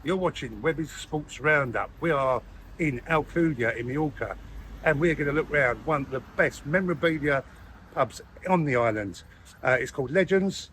You're watching Webby's Sports Roundup. We are in Alcudia in Mallorca, and we're going to look around one of the best memorabilia pubs on the island. It's called Legends.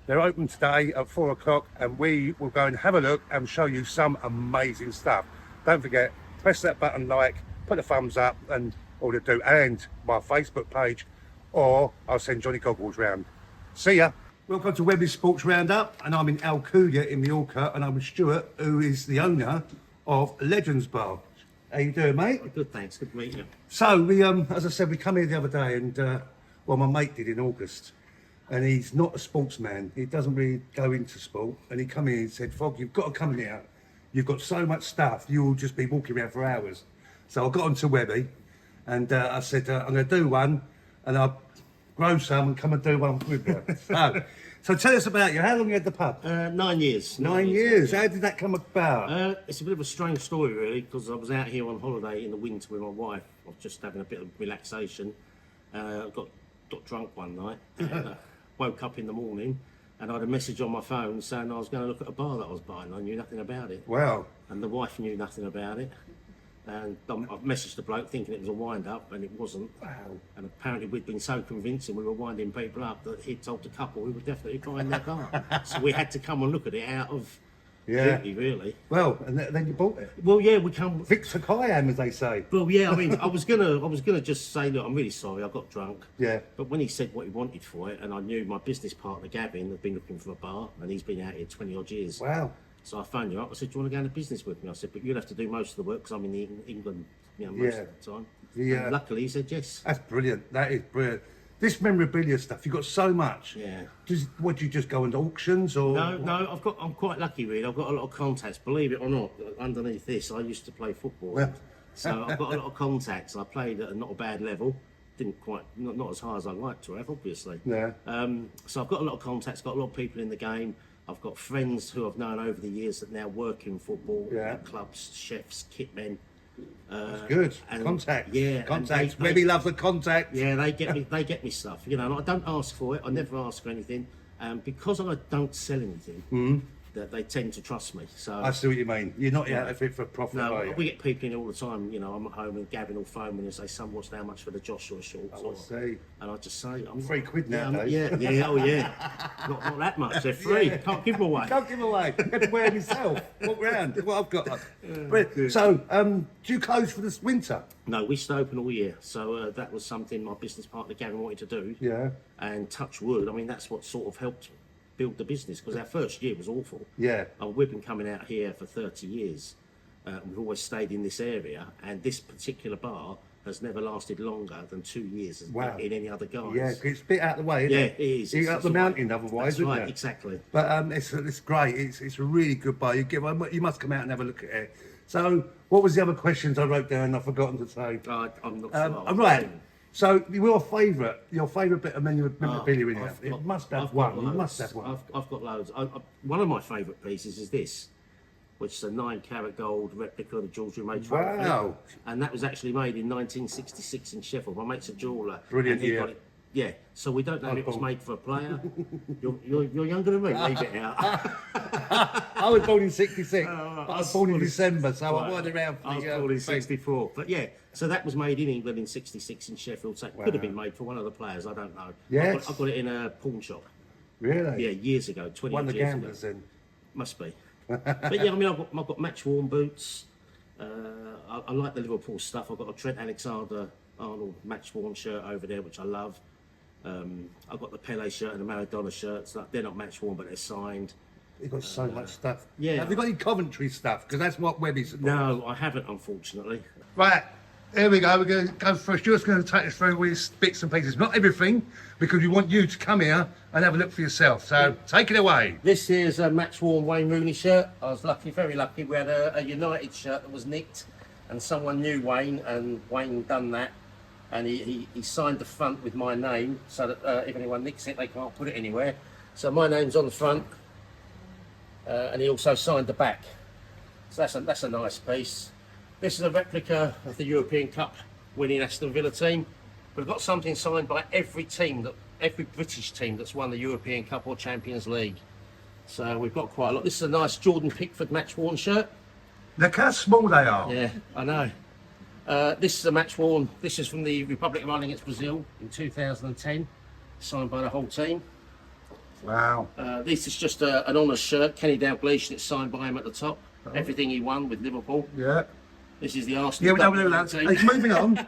They're open today at 4 o'clock, and we will go and have a look and show you some amazing stuff. Don't forget, press that button, like, put a thumbs up and all to do, and my Facebook page, or I'll send Johnny Goggles round. See ya. Welcome to Webby's Sports Roundup, and I'm in Alcudia in Mallorca, and I'm with Stuart, who is the owner of Legends Bar. How you doing, mate? Good, thanks. Good to meet you. So we, as I said, we come here the other day, and well, my mate did in August, and he's not a sportsman. He doesn't really go into sport, and he come in and said, "Fog, you've got to come in here. You've got so much stuff. You'll just be walking around for hours." So I got onto Webby, and I said, "I'm going to do one, and I'll grow some and come and do one with you." So tell us about you. How long you had the pub? 9 years. 9 years. How did that come about? It's a bit of a strange story, really, because I was out here on holiday in the winter with my wife. I was just having a bit of relaxation. Got drunk one night. And, woke up in the morning, and I had a message on my phone saying I was going to look at a bar that I was buying. I knew nothing about it. Wow. And the wife knew nothing about it. And I messaged the bloke thinking it was a wind-up, and it wasn't. Wow. And apparently we'd been so convincing we were winding people up that he'd told the couple we were definitely buying their car. So we had to come and look at it out of duty, really. Well, and then you bought it. Well, yeah, we come. Victor Kayam, as they say. Well, yeah, I mean, I was gonna just say, look, I'm really sorry, I got drunk. Yeah. But when he said what he wanted for it, and I knew my business partner Gavin had been looking for a bar, and he's been out here 20 odd years. Wow. So I phoned you up. I said, "Do you want to go into business with me?" I said, "But you'll have to do most of the work because I'm in England, most of the time." And luckily, he said yes. That's brilliant. That is brilliant. This memorabilia stuff, you've got so much. Yeah. What do you just go into auctions or? No. I'm quite lucky, really. I've got a lot of contacts. Believe it or not, underneath this, I used to play football. Well. So I've got a lot of contacts. I played at not a bad level. Didn't quite, not as high as I'd like to have, obviously. Yeah. So I've got a lot of contacts. Got a lot of people in the game. I've got friends who I've known over the years that now work in football, clubs, chefs, kitmen. That's good. Contacts. Yeah. Contacts. Webby loves the contact. Yeah, they get me stuff. You know, and I don't ask for it. I never ask for anything. Because I don't sell anything, that they tend to trust me. So I see what you mean. You're not out of it for profit. No, we get people in all the time. You know, I'm at home and Gavin will phone me and say, "Son, what's how much for the Joshua shorts?" I see. And I just say, "I'm £3 nowadays." Yeah, oh yeah. not that much. They're free. Yeah. Can't give them away. Can't give away. You have to wear them yourself. Walk round. What I've got. So, do you close for this winter? No, we stay open all year. So that was something my business partner Gavin wanted to do. Yeah. And touch wood. I mean, that's what sort of helped build the business, because our first year was awful. Yeah. We've been coming out here for 30 years. We've always stayed in this area, and this particular bar has never lasted longer than 2 years in any other guys. Yeah, it's a bit out of the way, isn't it? Yeah, it is. You're up the mountain otherwise, That's isn't right, it? exactly. But it's great. It's a really good bar. You must come out and have a look at it. So, what was the other questions I wrote down? I've forgotten to say. I'm not sure. I'm right. So, your favourite bit of memorabilia in here? You must have one. You must have one. I've got loads. One of my favourite pieces is this, which is a 9-carat gold replica of the George Made trophy. Wow. And that was actually made in 1966 in Sheffield. My mate's a jeweller. Brilliant, and he got it. Yeah, so we don't know if it was made for a player. You're younger than me. Leave it out. I was born in '66. I was born in December, so I wasn't around for I was born in '64. But yeah, so that was made in England in '66 in Sheffield. So it could have been made for one of the players. I don't know. Yes. I got it in a pawn shop. Really? Yeah, years ago, 20 One of the years gamblers ago. then. Must be. But yeah, I mean, I've got match-worn boots. I like the Liverpool stuff. I've got a Trent Alexander-Arnold match-worn shirt over there, which I love. I've got the Pele shirt and the Maradona shirts. They're not match-worn, but they're signed. You've got so much stuff. Yeah. Have you got any Coventry stuff? Because that's what Webby's about. No, I haven't, unfortunately. Right, here we go. We're going to go first. You're just going to take us through these bits and pieces. Not everything, because we want you to come here and have a look for yourself. So, take it away. This here's a match-worn Wayne Rooney shirt. I was lucky, very lucky. We had a United shirt that was nicked, and someone knew Wayne, and Wayne done that. And he signed the front with my name, so that if anyone nicks it, they can't put it anywhere. So my name's on the front, and he also signed the back. So that's a nice piece. This is a replica of the European Cup winning Aston Villa team. We've got something signed by every British team that's won the European Cup or Champions League. So we've got quite a lot. This is a nice Jordan Pickford match worn shirt. Look how small they are. Yeah, I know. This is a match worn. This is from the Republic of Ireland against Brazil in 2010, signed by the whole team. Wow. This is just an honours shirt, Kenny Dalglish, and it's signed by him at the top. Everything he won with Liverpool. Yeah. This is the Arsenal. Yeah, we know that. team. He's moving on.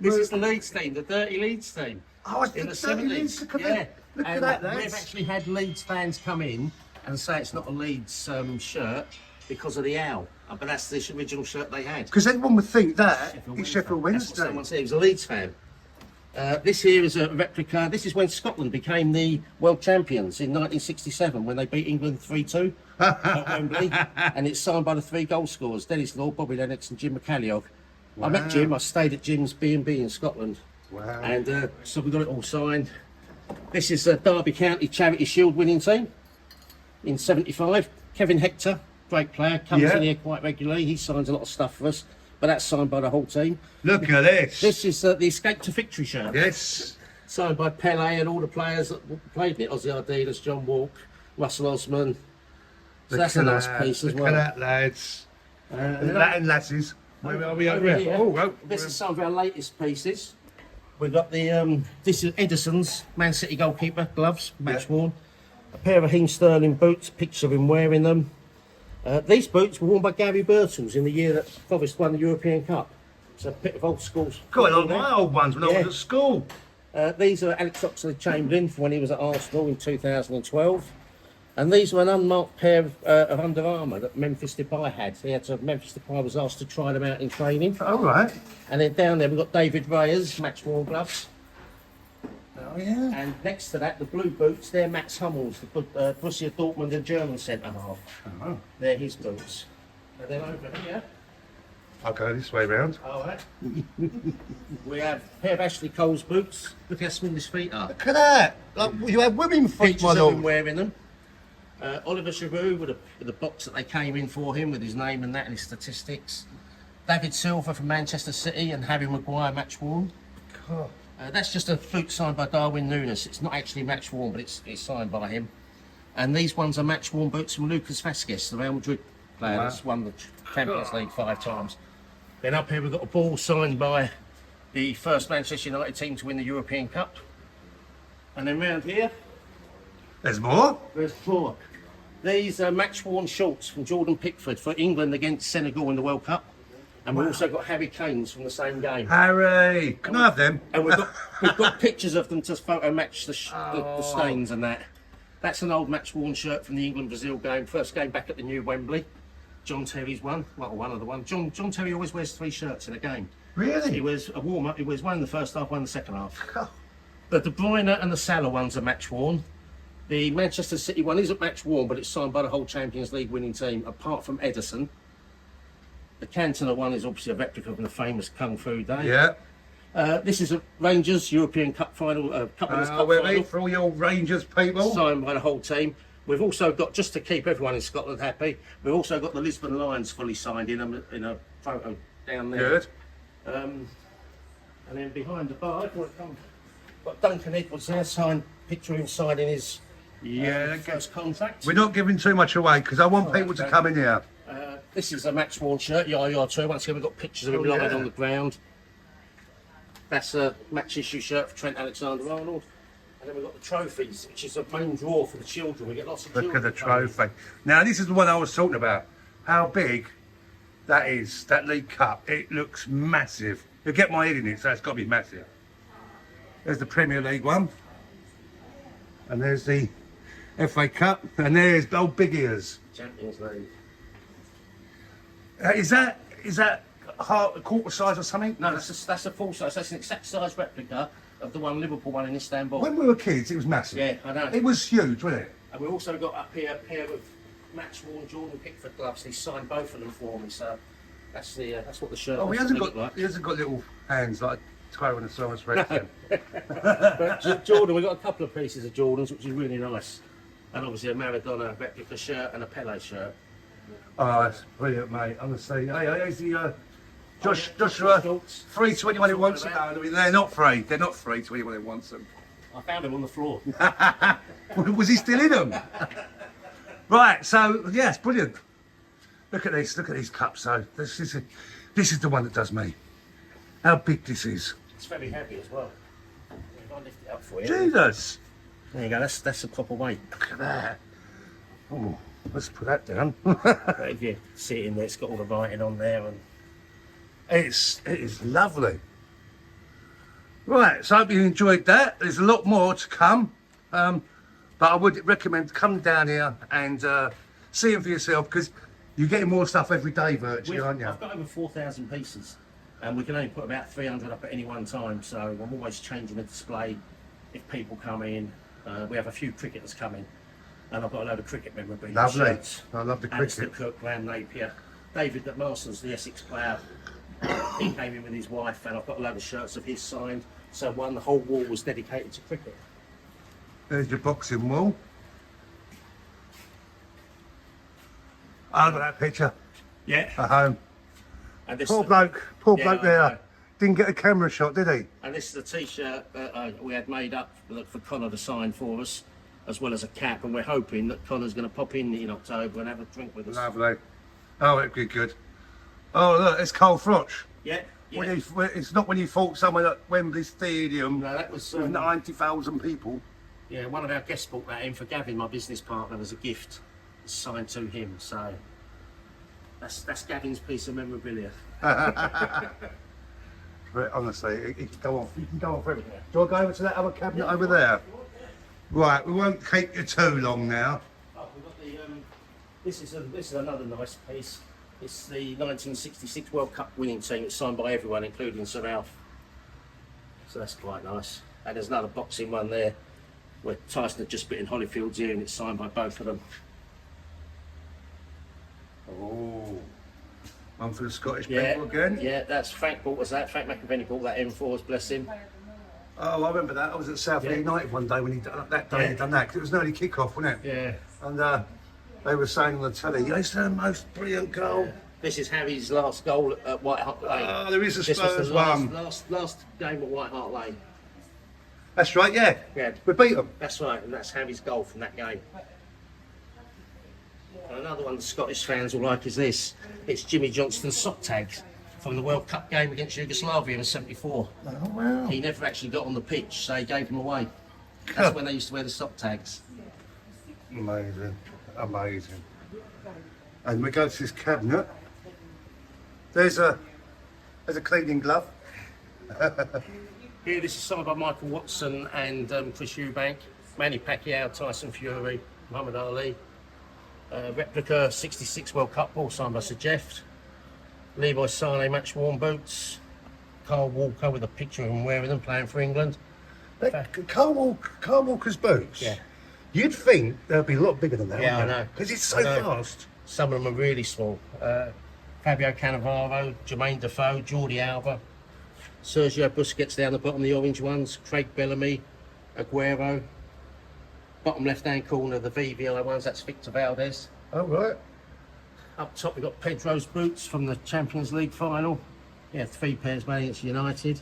This is the Leeds team, the dirty Leeds team. Oh, it's in the dirty 70s. Leeds, look at yeah. that. Look and at that, we've lads. actually had Leeds fans come in and say it's not a Leeds shirt because of the owl. But that's the original shirt they had. Because everyone would think that is Sheffield That's what Wednesday. someone said. He was a Leeds fan. This here is a replica. This is when Scotland became the world champions in 1967 when they beat England 3-2 at Wembley. And it's signed by the 3 goal scorers, Dennis Law, Bobby Lennox and Jim McCalliog. Wow. I met Jim. I stayed at Jim's B&B in Scotland. Wow. And so we got it all signed. This is a Derby County Charity Shield winning team in 75. Kevin Hector, great player, comes in here quite regularly. He signs a lot of stuff for us, but that's signed by the whole team. Look at this. This is the Escape to Victory shirt. Yes. Signed by Pele and all the players that played in it. Ozzy Ardiles, John Walk, Russell Osman. So that's a nice piece as well. Look at that, lads. Latin lasses. Where are we over here? Oh, This is some of our latest pieces. We've got the, this is Edison's Man City goalkeeper gloves, match worn. A pair of Raheem Sterling boots, picture of him wearing them. These boots were worn by Gary Birtles in the year that Forest won the European Cup. It's a bit of old schools. Got like my old ones when I was at school. These are Alex Oxlade-Chamberlain from when he was at Arsenal in 2012. And these were an unmarked pair of Under Armour that Memphis Depay had. Memphis Depay was asked to try them out in training. All right. And then down there we've got David Rayer's match worn gloves. Oh, yeah. And next to that, the blue boots, they're Max Hummel's, the Borussia Dortmund and German centre-half. Oh. They're his boots. And then over here, I'll go this way round. all right, we have a pair of Ashley Cole's boots. Look how small his feet are. Look at that. Like, you have women feet, Pictures my of him lord. wearing them. Oliver Giroud with the box that they came in for him with his name and that and his statistics. David Silva from Manchester City and Harry Maguire match worn. God. That's just a boot signed by Darwin Núñez. It's not actually match worn, but it's signed by him. And these ones are match worn boots from Lucas Vázquez, the Real Madrid player that's won the Champions League 5 times. Then up here we've got a ball signed by the first Manchester United team to win the European Cup. And then round here, There's more? there's 4. These are match worn shorts from Jordan Pickford for England against Senegal in the World Cup. And we've also got Harry Kane's from the same game. Harry. Can I have them? And we've got pictures of them to photo match the stains and that. That's an old match worn shirt from the England-Brazil game, first game back at the new Wembley. John Terry's one, well, one of the ones. John Terry always wears 3 shirts in a game. Really? He wears a warm-up, he wears one in the first half, one in the second half. Oh. The De Bruyne and the Salah ones are match worn. The Manchester City one isn't match worn, but it's signed by the whole Champions League winning team, apart from Edison. The Cantona one is obviously a replica of the famous Kung Fu Day. Yeah. This is a Rangers European Cup final, Cup Winners' Cup final, For all your Rangers people. signed by the whole team. We've also got, just to keep everyone in Scotland happy, we've also got the Lisbon Lions fully signed in a photo down there. Good. And then behind the bar, if you want to come, got Duncan Edwards there, signed picture of him signing his first contract. We're not giving too much away because I want people to come in here. This is a match worn shirt, Yaya too. Once again, we've got pictures of him lying on the ground. That's a match issue shirt for Trent Alexander-Arnold. And then we've got the trophies, which is a main draw for the children. We get lots of children. Look at the trophy. Now, this is the one I was talking about. How big that is, that League Cup. It looks massive. You'll get my head in it, so it's got to be massive. There's the Premier League one. And there's the FA Cup. And there's the old big ears. Champions League. Is that a quarter size or something? No, that's a full size. That's an exact size replica of the one Liverpool won in Istanbul. When we were kids, it was massive. Yeah, I know. It was huge, wasn't it? And we've also got up here a pair of match-worn Jordan Pickford gloves. He signed both of them for me, so that's what the shirt. Oh, he hasn't got little hands like a Tyrannosaurus Rex. But Jordan, we've got a couple of pieces of Jordans, which is really nice, and obviously a Maradona replica shirt and a Pele shirt. Oh, that's brilliant, mate. Honestly, hey, here's the Joshua 3 to anyone who wants them. No, I mean, they're not free. They're not free to anyone who wants them. I found them on the floor. Was he still in them? Right, so yeah, it's brilliant. Look at these cups. So this is the one that does me. How big this is. It's very heavy as well. If I lift it up for you. Jesus. There you go, that's a proper weight. Look at that. Oh, let's put that down. But if you see it in there, it's got all the writing on there. And it is lovely. Right, so I hope you enjoyed that. There's a lot more to come. But I would recommend come down here and see them for yourself, because you're getting more stuff every day virtually, aren't you? I've got over 4,000 pieces, and we can only put about 300 up at any one time, so I'm always changing the display if people come in. We have a few cricketers coming, and I've got a load of cricket memorabilia. Lovely. Shirts. I love the Alistair cricket. Cook, Graham Napier, David McMarston's the Essex player. He came in with his wife, and I've got a load of shirts of his signed. So the whole wall was dedicated to cricket. There's your boxing wall. Oh, look at that picture Yeah. at home. And this Poor bloke I there. know. Didn't get a camera shot, did he? And this is a T-shirt that we had made up for Connor to sign for us, as well as a cap, and we're hoping that Connor's going to pop in October and have a drink with us. Lovely. Oh, it'd be good. Oh, look, it's Carl Froch. Yeah, yeah. It's not when you fought someone at Wembley Stadium No, that was with 90,000 people. yeah. One of our guests brought that in for Gavin, my business partner, as a gift. It's signed to him, so that's Gavin's piece of memorabilia. But honestly, it can go on. You can go on for everything. Do I go over to that other cabinet over there? Right, we won't keep you too long now. Oh, we've got the this is another nice piece. It's the 1966 World Cup winning team. It's signed by everyone, including Sir Ralph. So that's quite nice. And there's another boxing one there, where Tyson had just bitten Holyfield's ear, and it's signed by both of them. Oh, one for the Scottish Yeah, people again. yeah, that's Frank bought us that. Frank McAvenny bought that in for us, bless him. Oh, I remember that. I was at South United one day when he done that. Day he done that, 'cause it was an early kick-off, wasn't it? Yeah. And they were saying on the telly, "It's the most brilliant goal." This is Harry's last goal at White Hart Lane. Oh, there is a This Spurs was the one. last game at White Hart Lane. That's right, yeah. Yeah. We beat them. That's right, and that's Harry's goal from that game. And another one the Scottish fans will like is this. It's Jimmy Johnston's sock tags from the World Cup game against Yugoslavia in '74. Oh, wow. He never actually got on the pitch, so he gave them away. That's when they used to wear the sock tags. Amazing, amazing. And we go to this cabinet. There's a cleaning glove. Here, this is signed by Michael Watson and Chris Eubank, Manny Pacquiao, Tyson Fury, Muhammad Ali. Replica '66 World Cup ball signed by Sir Jeff. Levi Sane match worn boots. Carl Walker with a picture of him wearing them, playing for England. Carl Walker's boots. Yeah. You'd think they'd be a lot bigger than that. Yeah, I know. Because it's I so know. fast. Some of them are really small. Fabio Cannavaro, Jermaine Defoe, Jordi Alba, Sergio Busquets down the bottom, the orange ones, Craig Bellamy, Aguero. Bottom left-hand corner, the VVI ones, that's Victor Valdez. Oh, right. Up top, we've got Pedro's boots from the Champions League final. Yeah, 3 pairs made against United.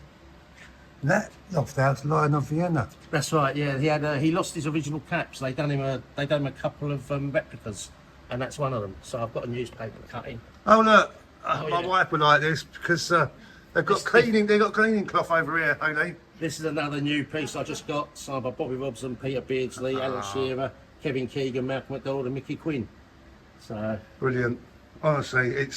That Lofthouse Lion of Vienna. That's right. Yeah, he lost his original caps. They done him a couple of replicas, and that's one of them. So I've got a newspaper cutting. Oh, look. Oh, my yeah. wife would like this because they've got cleaning cloth over here, ain't they? This is another new piece I just got, signed by Bobby Robson, Peter Beardsley, Alan Shearer, Kevin Keegan, Malcolm McDonald, and Mickey Quinn. So Brilliant. Honestly, you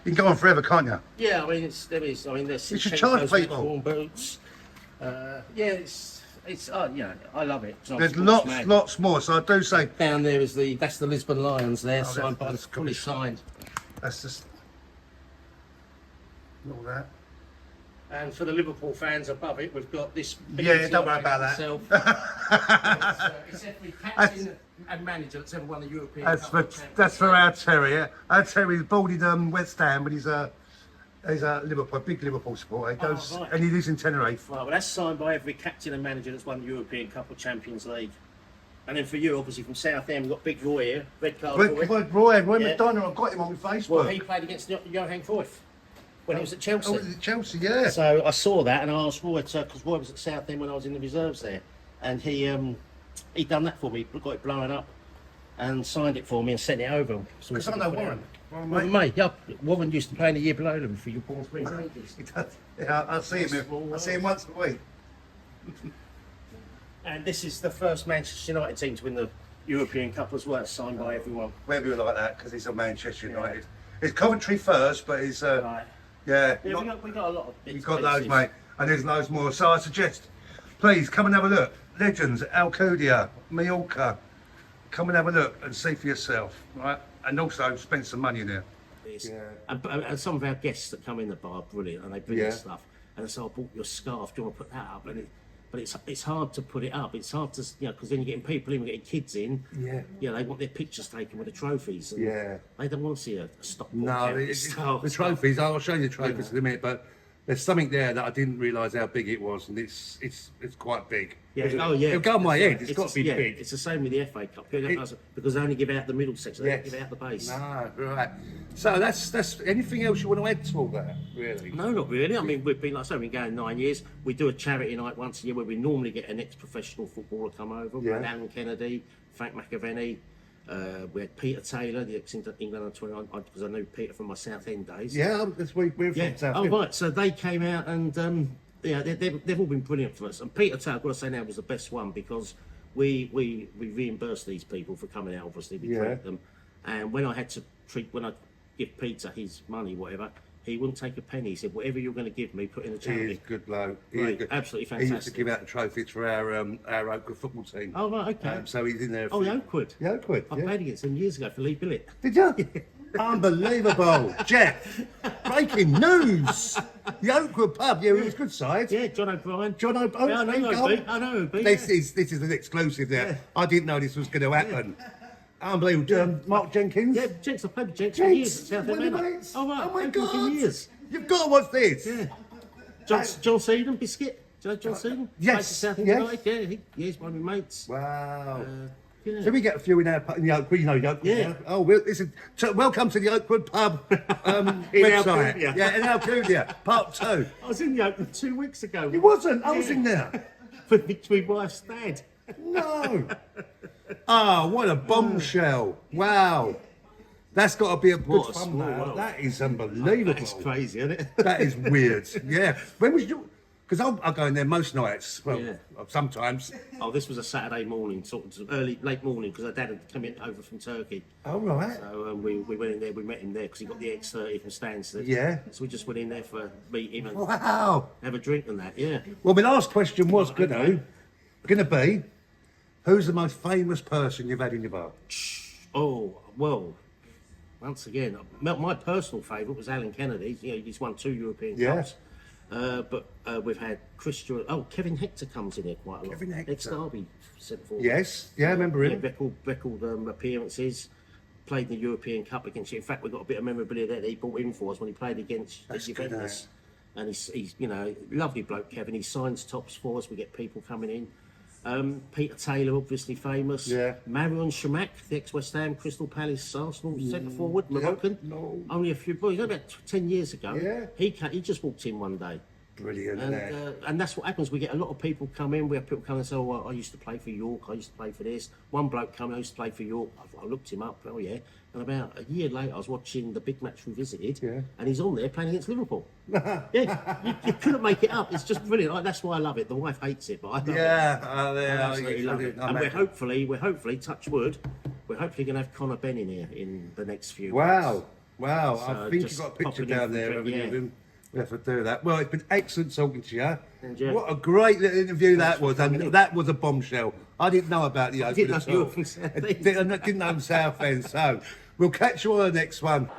can go on forever, can't you? yeah, I mean there's You should charge people. worn boots. Yeah, it's I love it. So I'm There's sports mag. lots more. So I do say Down there is that's the Lisbon Lions there, signed by that's fully signed. that's just all that. And for the Liverpool fans above it, we've got this. Yeah, don't worry about that. Itself. It's every captain and manager that's ever won the European That's Cup for of Champions. that's for our terrier. Our terrier's boarded West Ham, but he's a Liverpool, big Liverpool supporter. He goes right. and he lives in Tenerife. Right, well, that's signed by every captain and manager that's won the European Cup of Champions League. And then for you, obviously from South End, we've got Big Roy here, red card. Roy Yeah. McDonough, I've got him on Facebook. Well, he played against Johan Cruyff when he was at Chelsea. Oh, was it Chelsea? Yeah. So I saw that and I asked Roy because Roy was at South End when I was in the reserves there, and he done that for me, got it blown up. and signed it for me and sent it over. So Because I know Warren. Well, mate, yeah, Warren used to play in the year below them for your born Prince ages. He does. Yeah, I see him. I see him once a week. And this is the first Manchester United team to win the European Cup as well, signed by everyone. Webby will like that because he's a Manchester United. It's Coventry first, but he's Right. yeah. Yeah, we got a lot of bits. You've got loads, mate, and there's loads more. So I suggest, please come and have a look. Legends, Alcudia, Majorca. Come and have a look and see for yourself, right? And also spend some money in there. Yeah. And some of our guests that come in the bar are brilliant, and they bring us stuff. And they say, "I bought your scarf. Do you want to put that up?" But it's hard to put it up. It's hard to, because then you're getting people in, you're getting kids in. Yeah. Yeah, they want their pictures taken with the trophies. And Yeah. They don't want to see a stock. No, the trophies. I'll show you the trophies in a minute, but there's something there that I didn't realise how big it was, and it's quite big. Yeah. Oh yeah. It'll go on my head. It's got to be big. It's the same with the FA Cup because they only give out the middle section. They don't give out the base. No, right. So that's anything else you want to add to all that, really? No, not really. I mean, we've been, like I say, we've been going 9 years. We do a charity night once a year where we normally get an ex-professional footballer come over. We had Alan Kennedy, Frank McAvenny. We had Peter Taylor, the ex-England under 29, because I knew Peter from my Southend days. Yeah, we're from Southend. Oh, right. So they came out and, they've all been brilliant for us. And Peter Taylor, I've got to say now, was the best one because we reimburse these people for coming out, obviously. We treat them. And when I had to when I give Peter his money, whatever, he wouldn't take a penny. He said, whatever you're going to give me, put in a charity. He is good bloke. Right, absolutely fantastic. He used to give out the trophies for our Oakwood football team. Oh, right, okay. So he's in there. Oh, the Oakwood. The Oakwood, I played against him years ago for Lee Billett. Did you? Unbelievable. Jeff, breaking news. The Oakwood pub, it was good side. Yeah, John O'Brien. John O'Brien. Yeah, I know OB. This is an exclusive there. I didn't know this was going to happen. Unbelievable. Mark Jenkins. Yeah, Jenks. I played with Jenks for years at Southend one of Manor. your mates? Oh, right. Oh my I've been for God. years. You've got to watch this. Yeah. John Seedon, Biscuit. Do you know John Seedon? Yes, Played for Southend yes. United. Yeah, he's one of my mates. Wow. Yeah. So we get a few in the Oakwood, you know the Oakwood. Yeah. Oh, listen. So welcome to the Oakwood pub website. Alcudia. Yeah, in Alcudia, part 2. I was in the Oakwood 2 weeks ago. You wasn't. I was in there. For my wife's dad. No. Oh, what a bombshell! Wow. That's got to be a good What a fun. small Now. world. That is unbelievable. That's crazy, isn't it? That is weird. Yeah. When was you? Because I go in there most nights. Well, Yeah. sometimes. Oh, this was a Saturday morning, sort of late morning, because our dad had come in over from Turkey. Oh right. So we went in there, we met him there because he got the X30 from Stansted. Yeah. So we just went in there for meet him and Wow. have a drink and that, yeah. Well, my last question was gonna be, who's the most famous person you've had in your bar? Oh, well, once again, my personal favourite was Alan Kennedy. You know, he's won 2 European Cups. But we've had Kevin Hector comes in here quite a lot. Kevin Hector. Ex-Derby centre forward. Yes. Yeah, I remember him. Record appearances. Played in the European Cup against you. In fact, we got a bit of memorabilia there that he brought in for us when he played against Juventus. And he's lovely bloke, Kevin. He signs tops for us. We get people coming in. Peter Taylor, obviously famous. Yeah. Marion Shamak, the ex-West Ham, Crystal Palace, Arsenal centre forward, Moroccan. No. Only a few, about 10 years ago. Yeah. He just walked in one day. Brilliant. And that's what happens. We get a lot of people come in. We have people come and say, "Oh, I used to play for York. I used to play for this." One bloke come, I used to play for York. I looked him up. Oh yeah. And about a year later, I was watching the big match Revisited, and he's on there playing against Liverpool. Yeah, you couldn't make it up. It's just brilliant. Like, that's why I love it. The wife hates it, but I love it. I absolutely love it. And we're hopefully, touch wood, we're hopefully going to have Conor Benn in here in the next few weeks. Wow. So I think you've got a picture down there of him. We have to do that. Well, it's been excellent talking to you. Yeah. What a great little interview that was. And that was a bombshell. I didn't know about the Oakwood at all. Didn't know Southend. So we'll catch you on the next one.